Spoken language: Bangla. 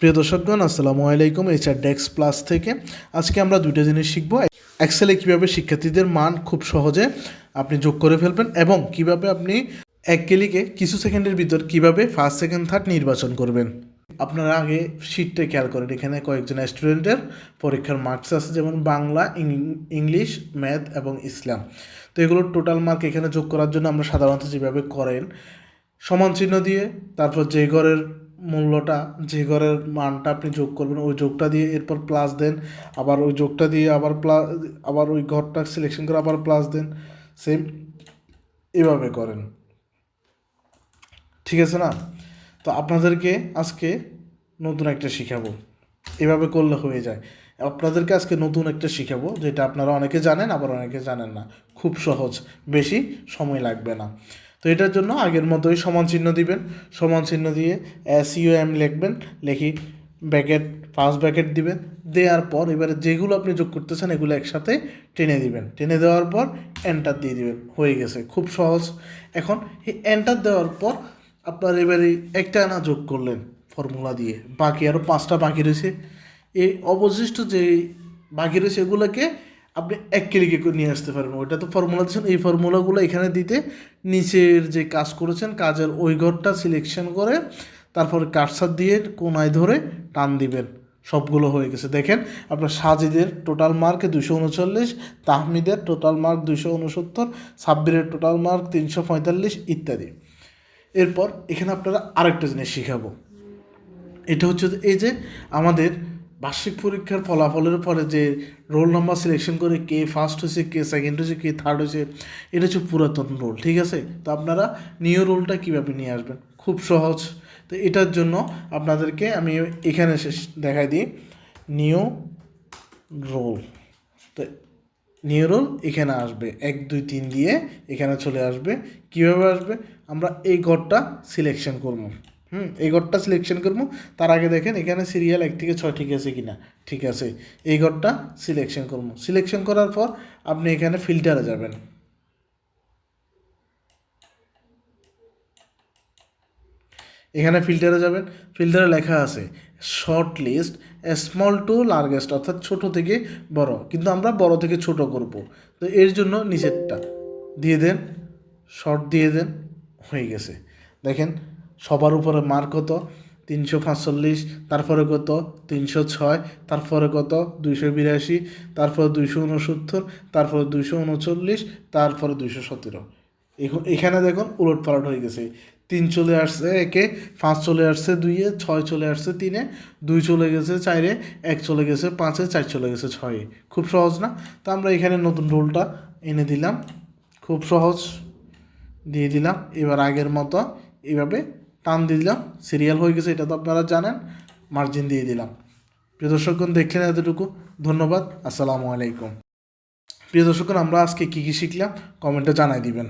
প্রিয় দর্শকগণ, আসসালামু আলাইকুম। এইচআর ডেস্ক প্লাস থেকে আজকে আমরা দুইটা জিনিস শিখব। এক্সেলে কীভাবে শিক্ষার্থীদের মান খুব সহজে আপনি যোগ করে ফেলবেন এবং কিভাবে আপনি এক ক্লিকে কিছু সেকেন্ডের ভিতর কিভাবে ফার্স্ট সেকেন্ড থার্ড নির্বাচন করবেন। আপনারা আগে শিটটা খেয়াল করেন, এখানে কয়েকজন স্টুডেন্টের পরীক্ষার মার্কস আছে, যেমন বাংলা, ইংলিশ, ম্যাথ এবং ইসলাম। তো এগুলোর টোটাল মার্ক এখানে যোগ করার জন্য আমরা সাধারণত যেভাবে করেন, সমান চিহ্ন দিয়ে তারপর যে ঘরের মূল্যটা, যে ঘরের মানটা আপনি যোগ করবেন ওই যোগটা দিয়ে এরপর প্লাস দেন, আবার ওই যোগটা দিয়ে আবার ওই ঘরটা সিলেকশন করে আবার প্লাস দেন। সেম এভাবে করেন, ঠিক আছে না? তো আপনাদেরকে আজকে নতুন একটা শিখাবো, এভাবে করলে হয়ে যায়। আপনাদেরকে আজকে নতুন একটা শিখাবো, যেটা আপনারা অনেকে জানেন আবার অনেকে জানেন না। খুব সহজ, বেশি সময় লাগবে না। তো এটার জন্য আগের মতোই সমান চিহ্ন দিবেন, সমান চিহ্ন দিয়ে SUM লিখবেন, লিখি ব্র্যাকেট, ফার্স্ট ব্র্যাকেট দিবেন। দেওয়ার পর এবারে যেগুলো আপনি যোগ করতেছেন এগুলো একসাথে টেনে দিবেন, টেনে দেওয়ার পর এন্টার দিয়ে দিবেন, হয়ে গেছে। খুব সহজ। এখন এই এন্টার দেওয়ার পর আপনার এবারে একটা আনা যোগ করলেন ফর্মুলা দিয়ে, বাকি আরও 5টা বাকি রয়েছে। এই অবশিষ্ট যে বাকি রয়েছে এগুলোকে আপনি এক ক্লিকে নিয়ে আসতে পারবেন। ওইটা তো ফর্মুলা দিচ্ছেন, এই ফর্মুলাগুলো এখানে দিতে নিচের যে কাজ করেছেন কাজের ওই ঘরটা সিলেকশন করে তারপর কার্সার দিয়ে কোনায় ধরে টান দিবেন, সবগুলো হয়ে গেছে। দেখেন আপনার সাজিদের টোটাল মার্ক 239, তাহমিদের টোটাল মার্ক 269, সাব্বিরের টোটাল মার্ক 345 ইত্যাদি। এরপর এখানে আপনারা আরেকটা জিনিস শিখাবো, এটা হচ্ছে এই যে আমাদের বার্ষিক পরীক্ষার ফলাফলের পরে যে রোল নাম্বার সিলেকশন করে কে ফার্স্ট হয়েছে, কে সেকেন্ড হয়েছে, কে থার্ড হয়েছে, এটা হচ্ছে পুরাতন রোল, ঠিক আছে? তো আপনারা নিউ রোলটা কীভাবে নিয়ে আসবেন, খুব সহজ। তো এটার জন্য আপনাদেরকে আমি এখানে দেখাই দিই নিউ রোল। তো নিউ রোল এখানে আসবে 1 2 3 দিয়ে এখানে চলে আসবে। কীভাবে আসবে, আমরা এই ঘরটা সিলেকশন করবো। এই ঘরটা সিলেকশন করবো। তার আগে দেখেন এখানে সিরিয়াল 1 থেকে 6 ঠিক আছে কিনা, ঠিক আছে। এই ঘরটা সিলেকশন করবো। সিলেকশন করার পর আপনি এখানে ফিল্টারে যাবেন। এখানে ফিল্টারে যাবেন, ফিল্টারে লেখা আছে short list small to largest, অর্থাৎ ছোট থেকে বড়, কিন্তু আমরা বড় থেকে ছোট করব। তো এর জন্য নিচেরটা দিয়ে দেন, শর্ট দিয়ে দেন, হয়ে গেছে। দেখেন সবার উপরে মার্ক কত, 345, তারপরে কত 306, তারপরে কত 282, তারপরে 269, তারপরে 239, তারপরে 217। এখানে দেখুন উলট পালট হয়ে গেছে। 3 চলে আসছে 1-এ, 5 চলে আসছে 2-এ, 6 চলে আসছে 3-এ, 2 চলে গেছে 4-এ, 1 চলে গেছে 5-এ, 4 চলে গেছে 6-এ। খুব সহজ না? তো আমরা এখানে নতুন রোলটা এনে দিলাম, খুব সহজ, দিয়ে দিলাম। এবার আগের মতো এইভাবে টান দিয়ে দিলাম, সিরিয়াল হয়ে গেছে, এটা তো আপনারা জানেন। মার্জিন দিয়ে দিলাম। প্রিয় দর্শকগণ, দেখলেন এতটুকু, ধন্যবাদ। আসসালামু আলাইকুম। প্রিয় দর্শকগণ, আমরা আজকে কী কী শিখলাম কমেন্টে জানাই দিবেন।